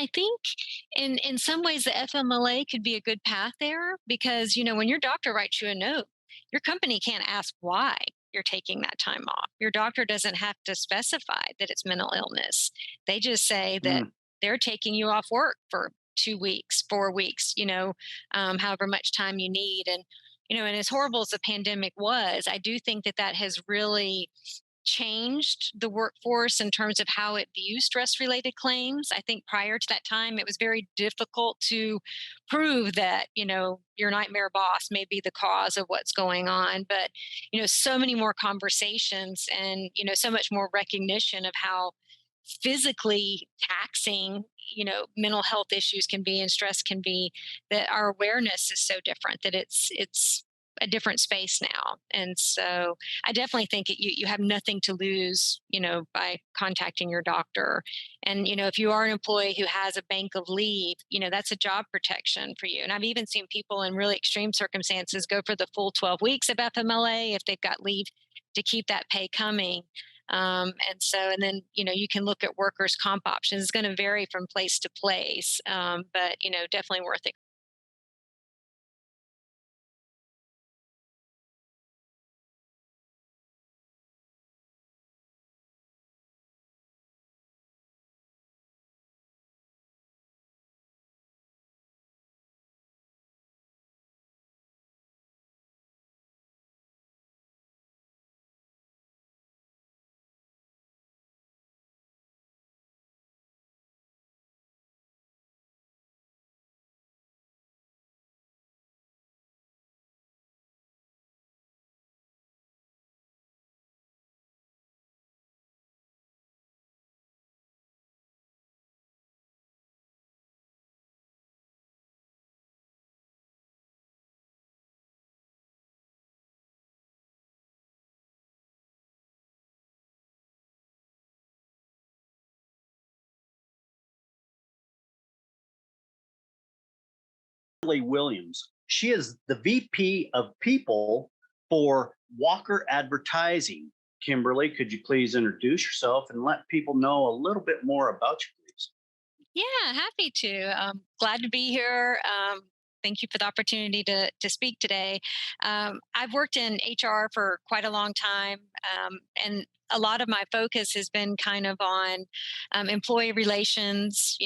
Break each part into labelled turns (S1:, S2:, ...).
S1: I think in some ways the FMLA could be a good path there because, when your doctor writes you a note, your company can't ask why you're taking that time off. Your doctor doesn't have to specify that it's mental illness. They just say that
S2: Mm,
S1: they're taking you off work for 2 weeks, 4 weeks, however much time you need. And as horrible as the pandemic was, I do think that that has really changed the workforce in terms of how it views stress related claims. I think prior to that time, it was very difficult to prove that, your nightmare boss may be the cause of what's going on. But, so many more conversations and, so much more recognition of how physically taxing mental health issues can be and stress can be, that our awareness is so different that it's a different space now. And so I definitely think you have nothing to lose, by contacting your doctor. And, if you are an employee who has a bank of leave, that's a job protection for you. And I've even seen people in really extreme circumstances go for the full 12 weeks of FMLA if they've got leave to keep that pay coming. And then, you can look at workers' comp options. It's going to vary from place to place, but, definitely worth it.
S2: Kimberly Williams. She is the VP of People for Walker Advertising. Kimberly, could you please introduce yourself and let people know a little bit more about you, please?
S1: Yeah, happy to. Glad to be here. Thank you for the opportunity to speak today. I've worked in HR for quite a long time, and a lot of my focus has been kind of on employee relations,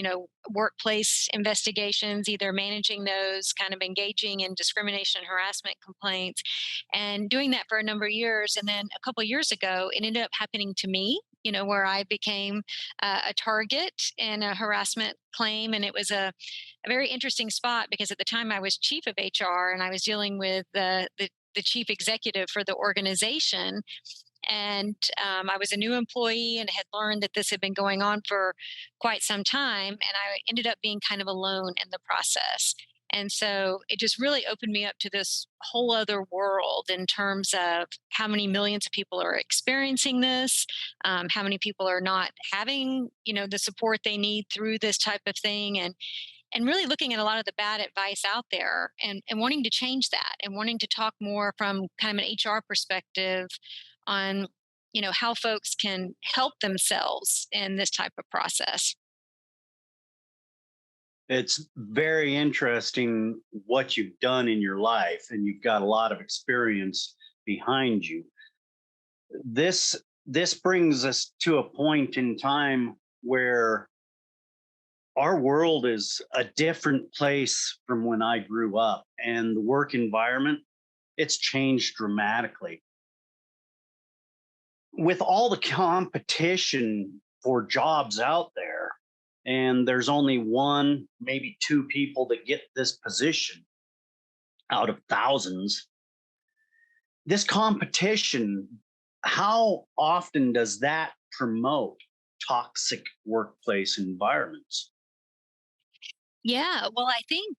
S1: workplace investigations, either managing those, kind of engaging in discrimination and harassment complaints, and doing that for a number of years. And then a couple of years ago, it ended up happening to me. Where I became a target in a harassment claim. And it was a very interesting spot because at the time I was chief of HR and I was dealing with the chief executive for the organization. And I was a new employee and had learned that this had been going on for quite some time. And I ended up being kind of alone in the process. And so it just really opened me up to this whole other world in terms of how many millions of people are experiencing this, how many people are not having, the support they need through this type of thing, and really looking at a lot of the bad advice out there and wanting to change that and wanting to talk more from kind of an HR perspective on, how folks can help themselves in this type of process.
S2: It's very interesting what you've done in your life, and you've got a lot of experience behind you. This brings us to a point in time where our world is a different place from when I grew up, and the work environment, it's changed dramatically. With all the competition for jobs out there, and there's only one, maybe two people that get this position out of thousands, this competition, how often does that promote toxic workplace environments?
S1: Yeah, well, I think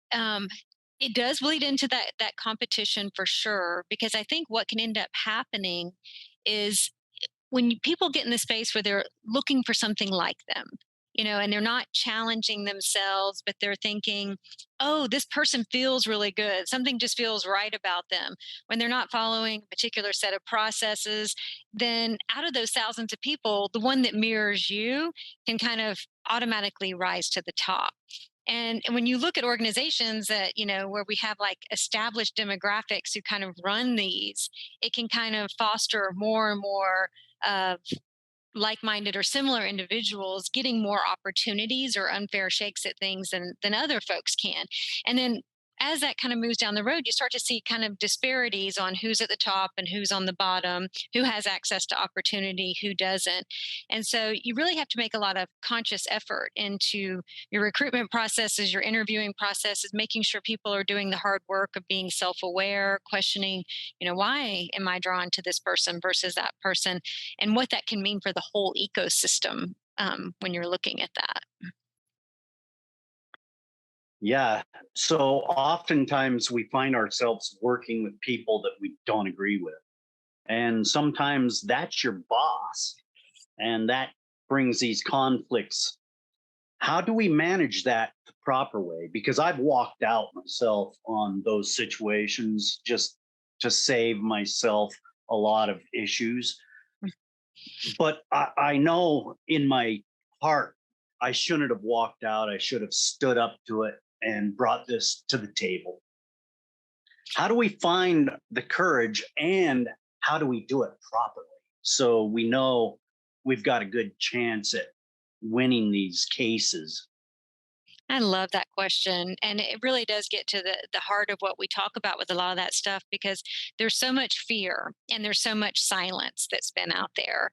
S1: it does bleed into that competition for sure. Because I think what can end up happening is when people get in the space where they're looking for something like them, and they're not challenging themselves, but they're thinking, oh, this person feels really good. Something just feels right about them. When they're not following a particular set of processes, then out of those thousands of people, the one that mirrors you can kind of automatically rise to the top. And when you look at organizations that, where we have like established demographics who kind of run these, it can kind of foster more and more of like-minded or similar individuals getting more opportunities or unfair shakes at things than other folks can. And then as that kind of moves down the road, you start to see kind of disparities on who's at the top and who's on the bottom, who has access to opportunity, who doesn't. And so you really have to make a lot of conscious effort into your recruitment processes, your interviewing processes, making sure people are doing the hard work of being self-aware, questioning, why am I drawn to this person versus that person, and what that can mean for the whole ecosystem when you're looking at that.
S2: Yeah. So oftentimes we find ourselves working with people that we don't agree with. And sometimes that's your boss. And that brings these conflicts. How do we manage that the proper way? Because I've walked out myself on those situations just to save myself a lot of issues. But I know in my heart, I shouldn't have walked out. I should have stood up to it and brought this to the table. How do we find the courage and how do we do it properly so we know we've got a good chance at winning these cases?
S1: I love that question. And it really does get to the heart of what we talk about with a lot of that stuff, because there's so much fear and there's so much silence that's been out there.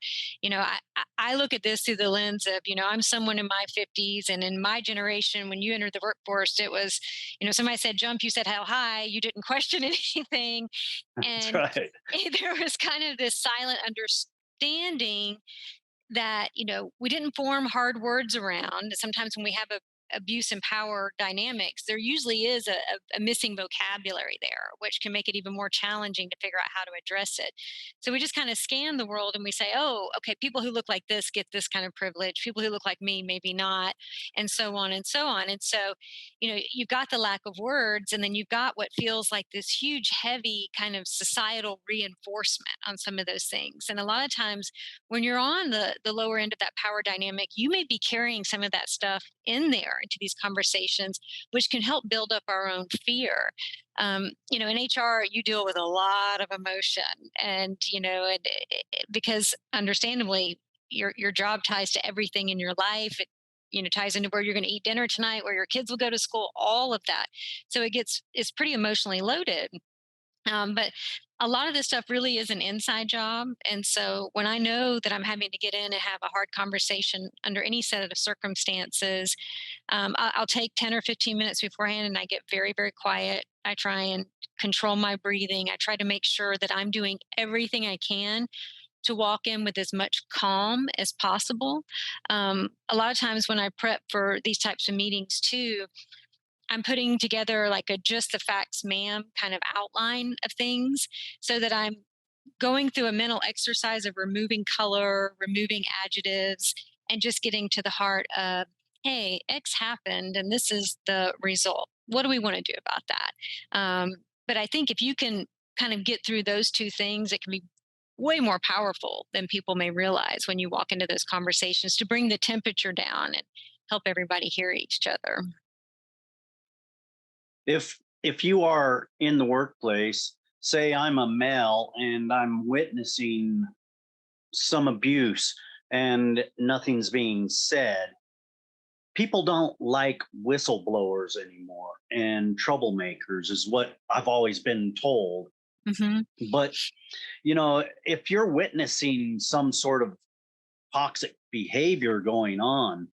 S1: I look at this through the lens of, I'm someone in my 50s, and in my generation, when you entered the workforce, it was, somebody said jump, you said how high, you didn't question anything.
S2: That's
S1: And
S2: right.
S1: there was kind of this silent understanding that we didn't form hard words around. Sometimes when we have a abuse and power dynamics, there usually is a missing vocabulary there, which can make it even more challenging to figure out how to address it. So we just kind of scan the world and we say, oh, okay, people who look like this get this kind of privilege, people who look like me maybe not, and so on and so on. And so you've got the lack of words, and then you've got what feels like this huge heavy kind of societal reinforcement on some of those things. And a lot of times when you're on the lower end of that power dynamic, you may be carrying some of that stuff in there into these conversations, which can help build up our own fear. In HR, you deal with a lot of emotion, and because understandably, your job ties to everything in your life. It ties into where you're going to eat dinner tonight, where your kids will go to school, all of that. So it's pretty emotionally loaded. But a lot of this stuff really is an inside job. And so when I know that I'm having to get in and have a hard conversation under any set of circumstances, I'll take 10 or 15 minutes beforehand and I get very, very quiet. I try and control my breathing. I try to make sure that I'm doing everything I can to walk in with as much calm as possible. A lot of times when I prep for these types of meetings too, I'm putting together like a just the facts, ma'am kind of outline of things, so that I'm going through a mental exercise of removing color, removing adjectives, and just getting to the heart of, hey, X happened and this is the result. What do we want to do about that? But I think if you can kind of get through those two things, it can be way more powerful than people may realize when you walk into those conversations, to bring the temperature down and help everybody hear each other.
S2: If you are in the workplace, say I'm a male and I'm witnessing some abuse and nothing's being said, people don't like whistleblowers anymore, and troublemakers is what I've always been told.
S1: Hmm.
S2: But if you're witnessing some sort of toxic behavior going on,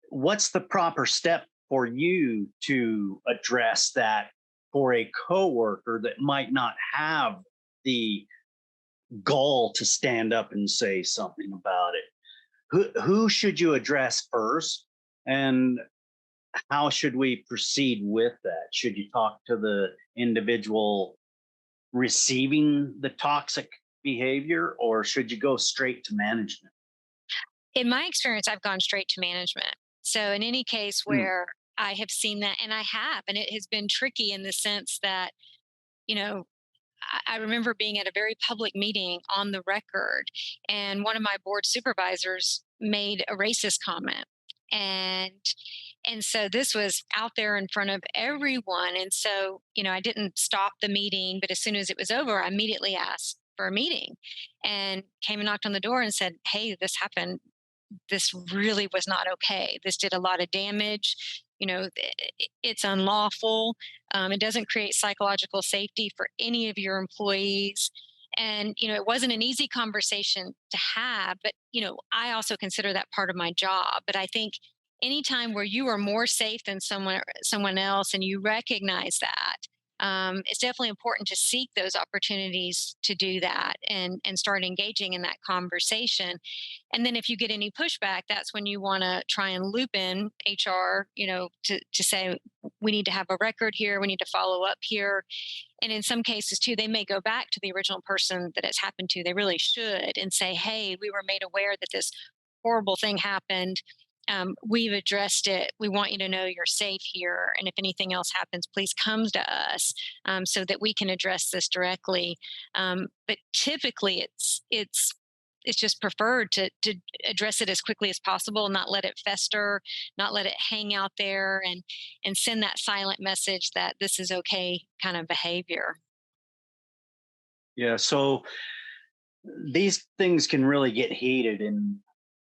S2: what's the proper step for you to address that for a coworker that might not have the gall to stand up and say something about it? Who should you address first, and how should we proceed with that? Should you talk to the individual receiving the toxic behavior, or should you go straight to management?
S1: In my experience, I've gone straight to management. So in any case
S2: Mm,
S1: where I have seen that, and I have, and it has been tricky in the sense that, you know, I remember being at a very public meeting on the record, and one of my board supervisors made a racist comment. And and so this was out there in front of everyone. And so, I didn't stop the meeting, but as soon as it was over, I immediately asked for a meeting and came and knocked on the door and said, "Hey, this happened. This really was not okay. This did a lot of damage. It's unlawful. It doesn't create psychological safety for any of your employees." And, it wasn't an easy conversation to have, but, I also consider that part of my job. But I think anytime where you are more safe than someone else and you recognize that, it's definitely important to seek those opportunities to do that and start engaging in that conversation. And then if you get any pushback, that's when you want to try and loop in HR, to say, we need to have a record here, we need to follow up here. And in some cases too, they may go back to the original person that it's happened to. They really should, and say, hey, we were made aware that this horrible thing happened. We've addressed it. We want you to know you're safe here. And if anything else happens, please come to us, so that we can address this directly. But typically, it's just preferred to address it as quickly as possible, not let it fester, not let it hang out there, and send that silent message that this is okay kind of behavior.
S2: yeah. So these things can really get heated, and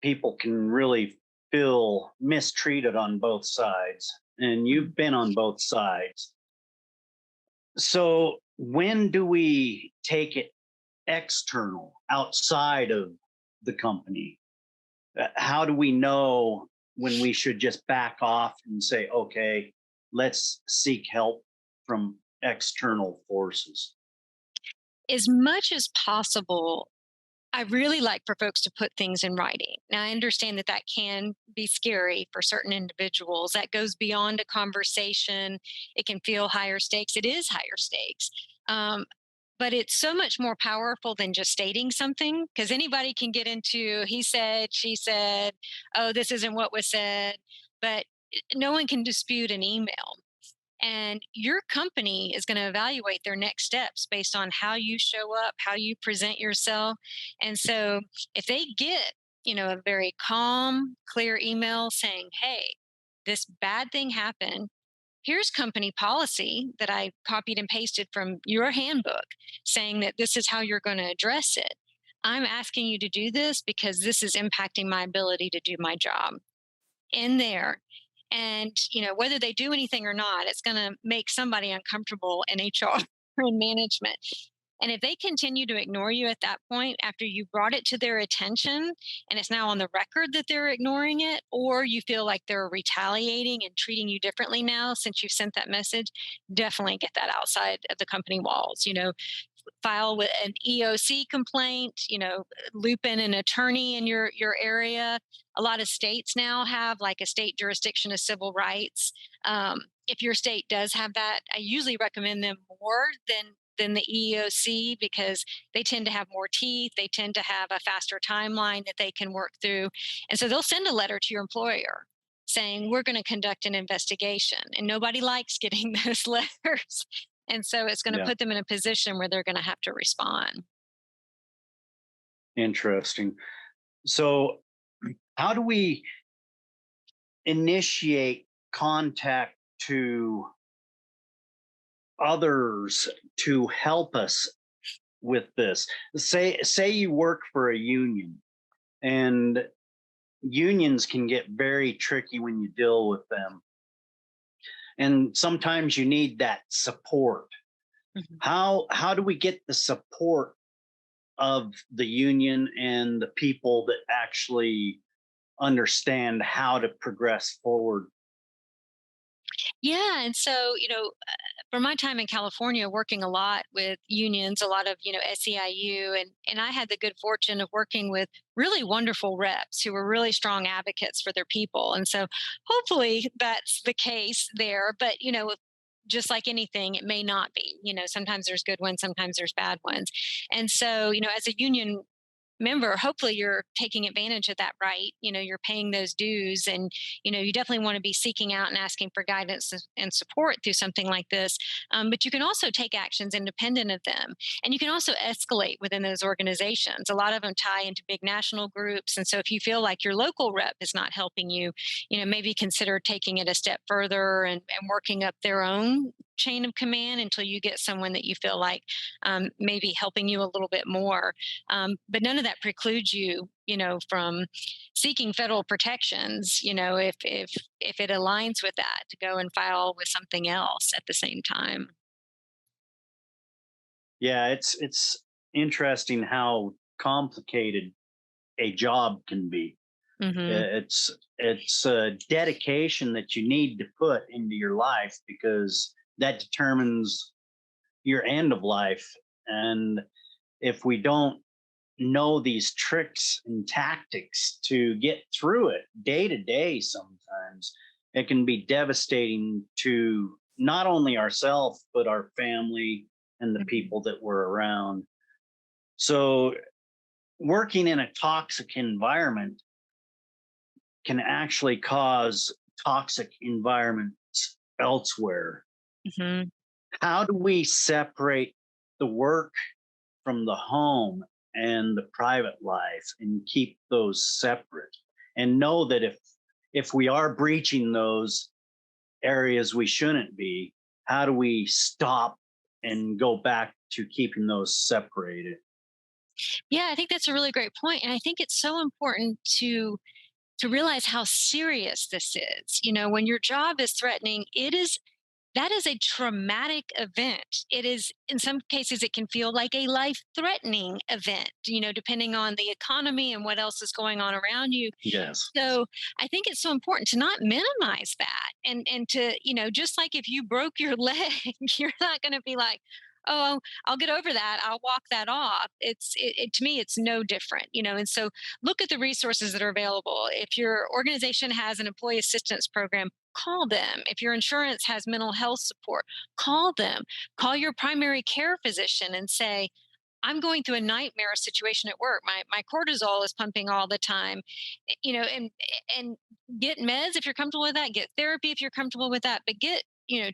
S2: people can really feel mistreated on both sides. And
S1: Mhm.
S2: you've been on both sides. So when do we take it external, outside of the company? How do we know when we should just back off and say, okay, let's seek help from external forces?
S1: As much as possible, I really like for folks to put things in writing. Now, I understand that that can be scary for certain individuals. That goes beyond a conversation. It can feel higher stakes. It is higher stakes. Um, but it's so much more powerful than just stating something, because anybody can get into he said, she said, oh, this isn't what was said. But no one can dispute an email. And your company is going to evaluate their next steps based on how you show up, how you present yourself. And so if they get, a very calm, clear email saying, hey, this bad thing happened. Here's company policy that I copied and pasted from your handbook saying that this is how you're going to address it. I'm asking you to do this because this is impacting my ability to do my job in there. And, whether they do anything or not, it's going to make somebody uncomfortable in HR or in management. And if they continue to ignore you at that point, after you brought it to their attention and it's now on the record that they're ignoring it, or you feel like they're retaliating and treating you differently now since you've sent that message, definitely get that outside of the company walls. File with an EOC complaint, loop in an attorney in your area. A lot of states now have like a state jurisdiction of civil rights. If your state does have that, I usually recommend them more than the EEOC, because they tend to have more teeth. They tend to have a faster timeline that they can work through. And so they'll send a letter to your employer saying, we're going to conduct an investigation. And nobody likes getting those letters. And so it's going to
S2: Yeah,
S1: put them in a position where they're going to have to respond.
S2: interesting. So, how do we initiate contact to others to help us with this? Say you work for a union, and unions can get very tricky when you deal with them. And sometimes you need that support.
S1: Mhm.
S2: How do we get the support of the union and the people that actually understand how to progress forward?
S1: Yeah. And so, for my time in California, working a lot with unions, a lot of, SEIU, and I had the good fortune of working with really wonderful reps who were really strong advocates for their people. And so hopefully that's the case there. But, just like anything, it may not be. Sometimes there's good ones, sometimes there's bad ones. And so, as a union member, hopefully you're taking advantage of that right. You're paying those dues, and you definitely want to be seeking out and asking for guidance and support through something like this. But you can also take actions independent of them, and you can also escalate within those organizations. A lot of them tie into big national groups, and so if you feel like your local rep is not helping you, maybe consider taking it a step further and working up their own chain of command until you get someone that you feel like maybe helping you a little bit more. But none of that precludes you, from seeking federal protections. If it aligns with that, to go and file with something else at the same time.
S2: Yeah, it's interesting how complicated a job can be.
S1: Hmm.
S2: It's a dedication that you need to put into your life because that determines your end of life. And if we don't know these tricks and tactics to get through it day to day, sometimes it can be devastating to not only ourselves, but our family and the
S1: Hmm.
S2: people that we're around. So, working in a toxic environment can actually cause toxic environments elsewhere.
S1: Hmm.
S2: How do we separate the work from the home and the private life and keep those separate and know that if we are breaching those areas we shouldn't be, how do we stop and go back to keeping those separated?
S1: Yeah, I think that's a really great point, and I think it's so important to realize how serious this is. When your job is threatening, that is a traumatic event. It is, in some cases, it can feel like a life threatening event, depending on the economy and what else is going on around you.
S2: Yes.
S1: So I think it's so important to not minimize that, and to, just like if you broke your leg, you're not going to be like, oh, I'll get over that. I'll walk that off. To me, it's no different, and so look at the resources that are available. If your organization has an employee assistance program, call them. If your insurance has mental health support, call them. Call your primary care physician and say, I'm going through a nightmare situation at work. My cortisol is pumping all the time. And get meds if you're comfortable with that. Get therapy if you're comfortable with that. But get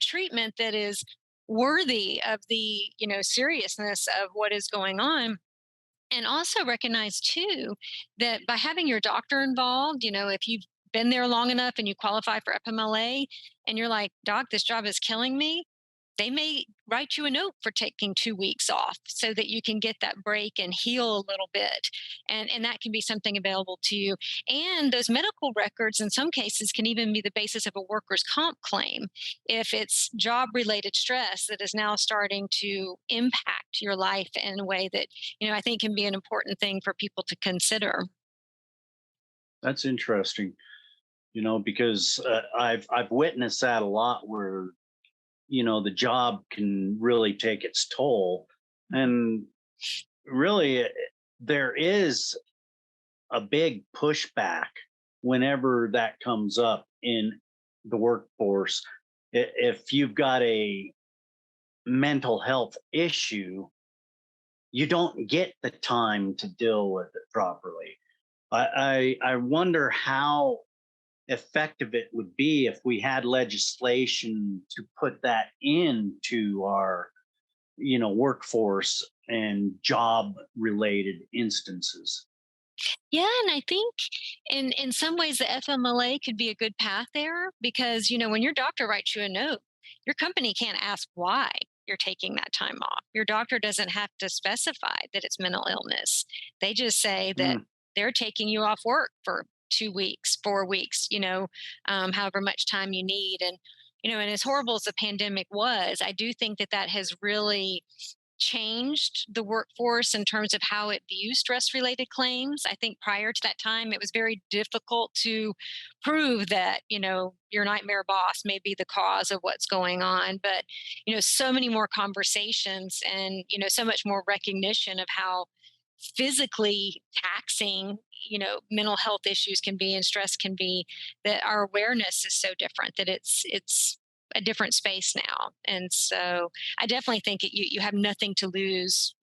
S1: treatment that is worthy of the seriousness of what is going on. And also recognize too that by having your doctor involved, if you've been there long enough and you qualify for FMLA, and you're like, doc, this job is killing me, they may write you a note for taking 2 weeks off so that you can get that break and heal a little bit. And that can be something available to you. And those medical records, in some cases, can even be the basis of a workers' comp claim if it's job related stress that is now starting to impact your life in a way that, I think can be an important thing for people to consider.
S2: That's interesting, because I've witnessed that a lot where the job can really take its toll. And really, there is a big pushback whenever that comes up in the workforce. If you've got a mental health issue, you don't get the time to deal with it properly. I wonder how effective it would be if we had legislation to put that into our workforce and job related instances.
S1: Yeah, and I think in some ways the FMLA could be a good path there because when your doctor writes you a note, your company can't ask why you're taking that time off. Your doctor doesn't have to specify that it's mental illness. They just say that
S2: Mm,
S1: they're taking you off work for 2 weeks, 4 weeks, however much time you need. And as horrible as the pandemic was, I do think that that has really changed the workforce in terms of how it views stress related claims. I think prior to that time, it was very difficult to prove that, your nightmare boss may be the cause of what's going on. But, so many more conversations and, so much more recognition of how physically taxing, mental health issues can be and stress can be, that our awareness is so different that it's a different space now. And so I definitely think you have nothing to lose,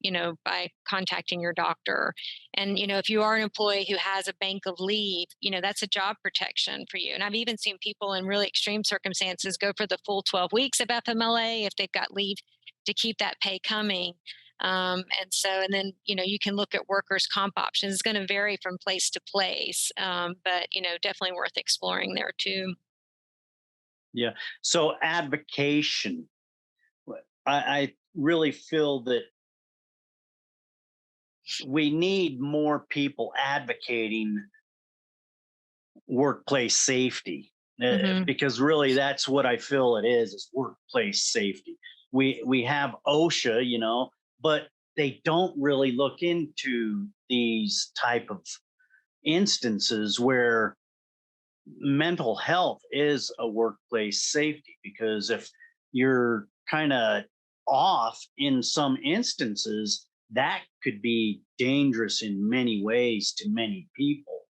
S1: by contacting your doctor. And, if you are an employee who has a bank of leave, that's a job protection for you. And I've even seen people in really extreme circumstances go for the full 12 weeks of FMLA if they've got leave to keep that pay coming. And then, you can look at workers' comp options. It's going to vary from place to place, but, definitely worth exploring there too.
S2: Yeah. So advocation, I really feel that we need more people advocating workplace safety,
S1: Hmm.
S2: because really that's what I feel it is workplace safety. We have OSHA, but they don't really look into these type of instances where mental health is a workplace safety, because if you're kind of off in some instances, that could be dangerous in many ways to many people.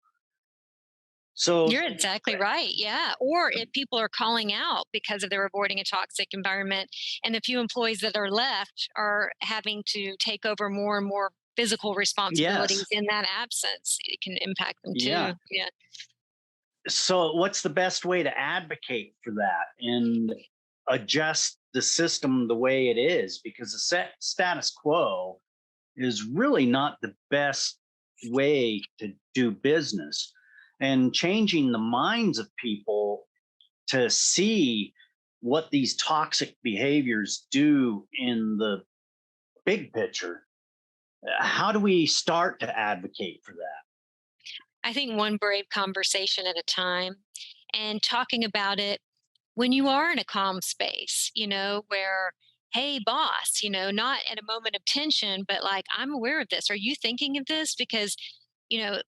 S2: So
S1: You're exactly right. Yeah. Or if people are calling out because of their avoiding a toxic environment, and the few employees that are left are having to take over more and more physical responsibilities
S2: yes,
S1: in that absence, it can impact them
S2: yeah.
S1: too. Yeah.
S2: So what's the best way to advocate for that and adjust the system the way it is? Because the status quo is really not the best way to do business. And changing the minds of people to see what these toxic behaviors do in the big picture. How do we start to advocate for that?
S1: I think one brave conversation at a time, and talking about it when you are in a calm space, where, hey, boss, not at a moment of tension, but like, I'm aware of this. Are you thinking of this? Because, you know,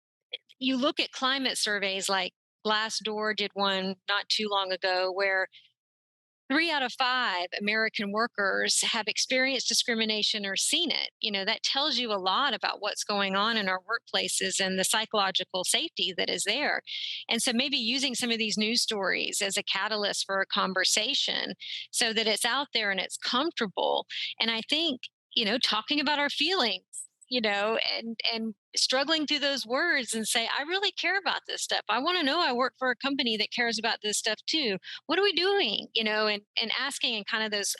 S1: you look at climate surveys like Glassdoor did one not too long ago where 3 out of 5 American workers have experienced discrimination or seen it. That tells you a lot about what's going on in our workplaces and the psychological safety that is there. And so maybe using some of these news stories as a catalyst for a conversation so that it's out there and it's comfortable. And I think, talking about our feelings, and struggling through those words and say, I really care about this stuff. I want to know I work for a company that cares about this stuff too. What are we doing? And asking in kind of those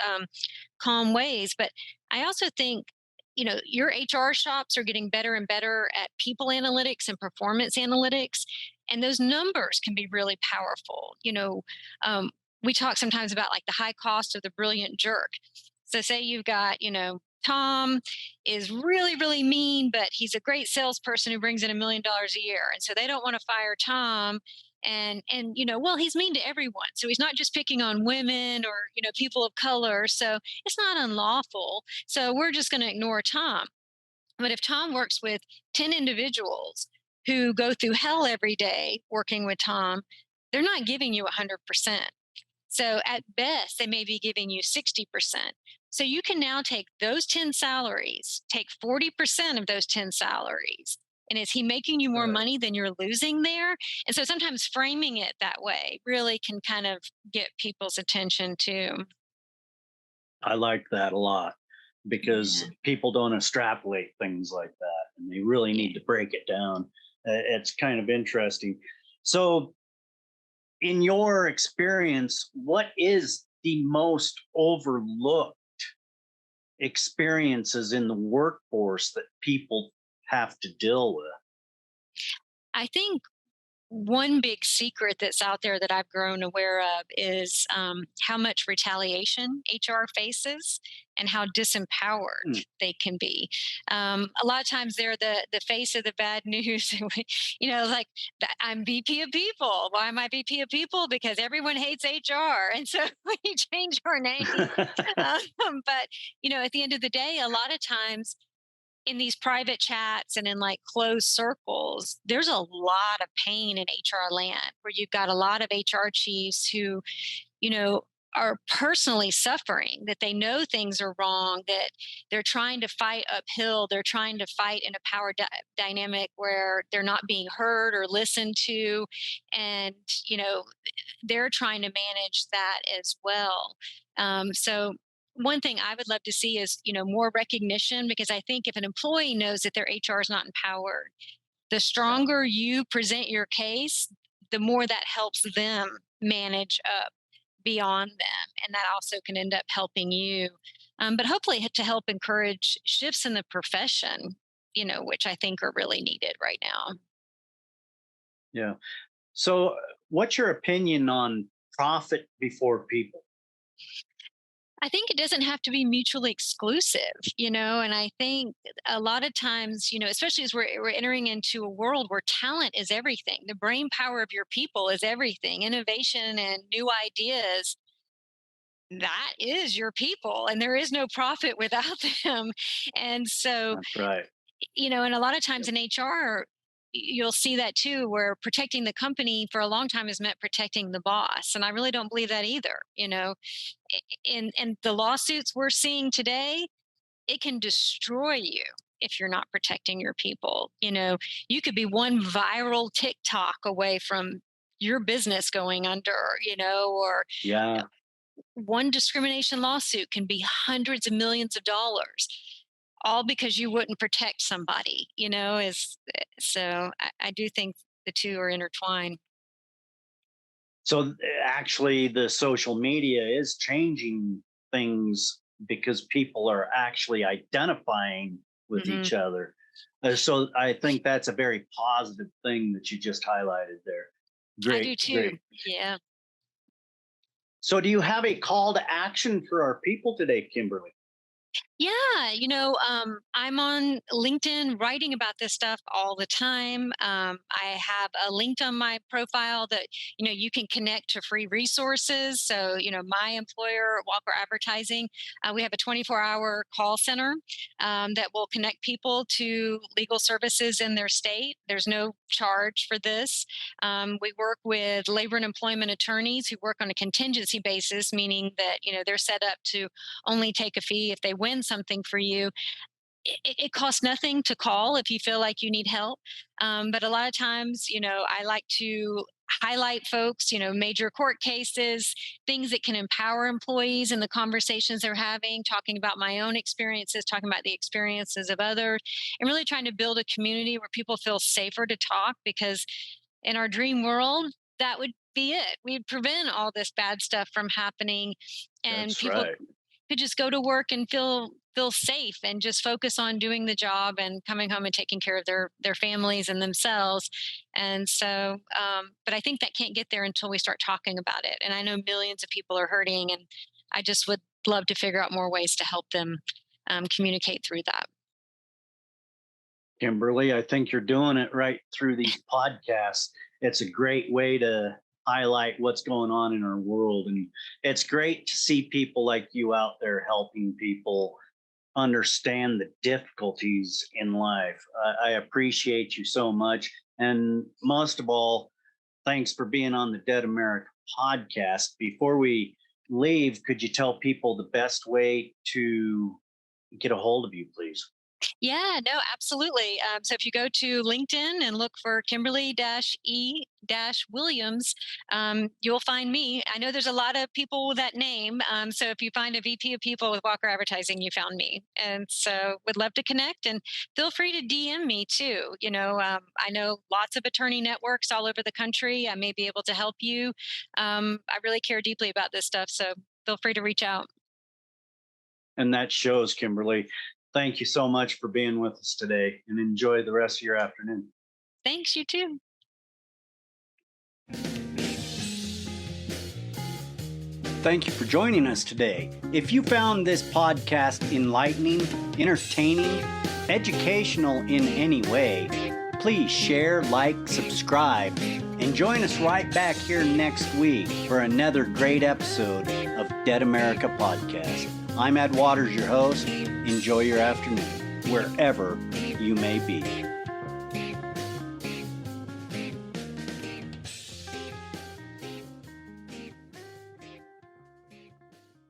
S1: calm ways. But I also think, your HR shops are getting better and better at people analytics and performance analytics. And those numbers can be really powerful. We talk sometimes about like the high cost of the brilliant jerk. So say you've got, Tom is really, really mean, but he's a great salesperson who brings in $1 million a year. And so they don't want to fire Tom. And well, he's mean to everyone. So he's not just picking on women or, people of color. So it's not unlawful. So we're just going to ignore Tom. But if Tom works with 10 individuals who go through hell every day working with Tom, they're not giving you 100%. So at best, they may be giving you 60%. So you can now take those 10 salaries, take 40% of those 10 salaries. And is he making you more
S2: Right.
S1: money than you're losing there? And so sometimes framing it that way really can kind of get people's attention too.
S2: I like that a lot, because
S1: Yeah.
S2: people don't extrapolate things like that, and they really
S1: Yeah.
S2: need to break it down. It's kind of interesting. So, in your experience, what is the most overlooked experiences in the workforce that people have to deal with?
S1: I think one big secret that's out there that I've grown aware of is how much retaliation HR faces and how disempowered
S2: Hmm.
S1: they can be. A lot of times they're the face of the bad news. Like I'm VP of People. Why am I VP of People? Because everyone hates HR, and so we change our name. But at the end of the day, a lot of times in these private chats and in like closed circles, there's a lot of pain in HR land where you've got a lot of HR chiefs who, you know, are personally suffering, that they know things are wrong, that they're trying to fight uphill, they're trying to fight in a power dynamic where they're not being heard or listened to. And, they're trying to manage that as well. So, one thing I would love to see is, more recognition, because I think if an employee knows that their HR is not empowered, the
S2: Yeah,
S1: stronger you present your case, the more that helps them manage up beyond them. And that also can end up helping you. But hopefully to help encourage shifts in the profession, which I think are really needed right now.
S2: yeah. So, what's your opinion on profit before people?
S1: I think it doesn't have to be mutually exclusive, and I think a lot of times, especially as we're entering into a world where talent is everything, the brain power of your people is everything, innovation and new ideas, that is your people, and there is no profit without them. And so,
S2: That's right.
S1: and a lot of times
S2: Yep.
S1: in HR, you'll see that too, where protecting the company for a long time has meant protecting the boss. And I really don't believe that either. In the lawsuits we're seeing today, it can destroy you if you're not protecting your people. You could be one viral TikTok away from your business going under, or
S2: Yeah.
S1: one discrimination lawsuit can be hundreds of millions of dollars, all because you wouldn't protect somebody, is so I do think the two are intertwined.
S2: So actually, the social media is changing things because people are actually identifying with
S1: Hmm.
S2: each other. So I think that's a very positive thing that you just highlighted there.
S1: I do
S2: Great,
S1: too.
S2: great.
S1: Yeah.
S2: So do you have a call to action for our people today, Kimberly?
S1: Yeah, I'm on LinkedIn writing about this stuff all the time. I have a link on my profile that you can connect to free resources. So, my employer, Walker Advertising, we have a 24-hour call center that will connect people to legal services in their state. There's no charge for this. We work with labor and employment attorneys who work on a contingency basis, meaning that they're set up to only take a fee if they win something for you. It costs nothing to call if you feel like you need help. But a lot of times, I like to highlight folks, major court cases, things that can empower employees in the conversations they're having, talking about my own experiences, talking about the experiences of others, and really trying to build a community where people feel safer to talk, because in our dream world, that would be it. We'd prevent all this bad stuff from happening, and
S2: That's
S1: people
S2: right.
S1: could just go to work and feel safe and just focus on doing the job and coming home and taking care of their families and themselves. And so, but I think that can't get there until we start talking about it. And I know millions of people are hurting, and I just would love to figure out more ways to help them communicate through that.
S2: Kimberly, I think you're doing it right through these podcasts. It's a great way to highlight what's going on in our world. And it's great to see people like you out there helping people understand the difficulties in life. I appreciate you so much. And most of all, thanks for being on the Dead America podcast. Before we leave, could you tell people the best way to get a hold of you, please?
S1: Yeah, no, absolutely. So if you go to LinkedIn and look for Kimberly Williams, you'll find me. I know there's a lot of people with that name. So if you find a VP of people with Walker Advertising, you found me. And so would love to connect, and feel free to DM me too. I know lots of attorney networks all over the country. I may be able to help you. I really care deeply about this stuff. So feel free to reach out.
S2: And that shows, Kimberly. Thank you so much for being with us today, and enjoy the rest of your afternoon.
S1: Thanks, you too.
S2: Thank you for joining us today. If you found this podcast enlightening, entertaining, educational in any way, please share, like, subscribe, and join us right back here next week for another great episode of Dead America Podcast. I'm Ed Watters, your host. Enjoy your afternoon, wherever you may be.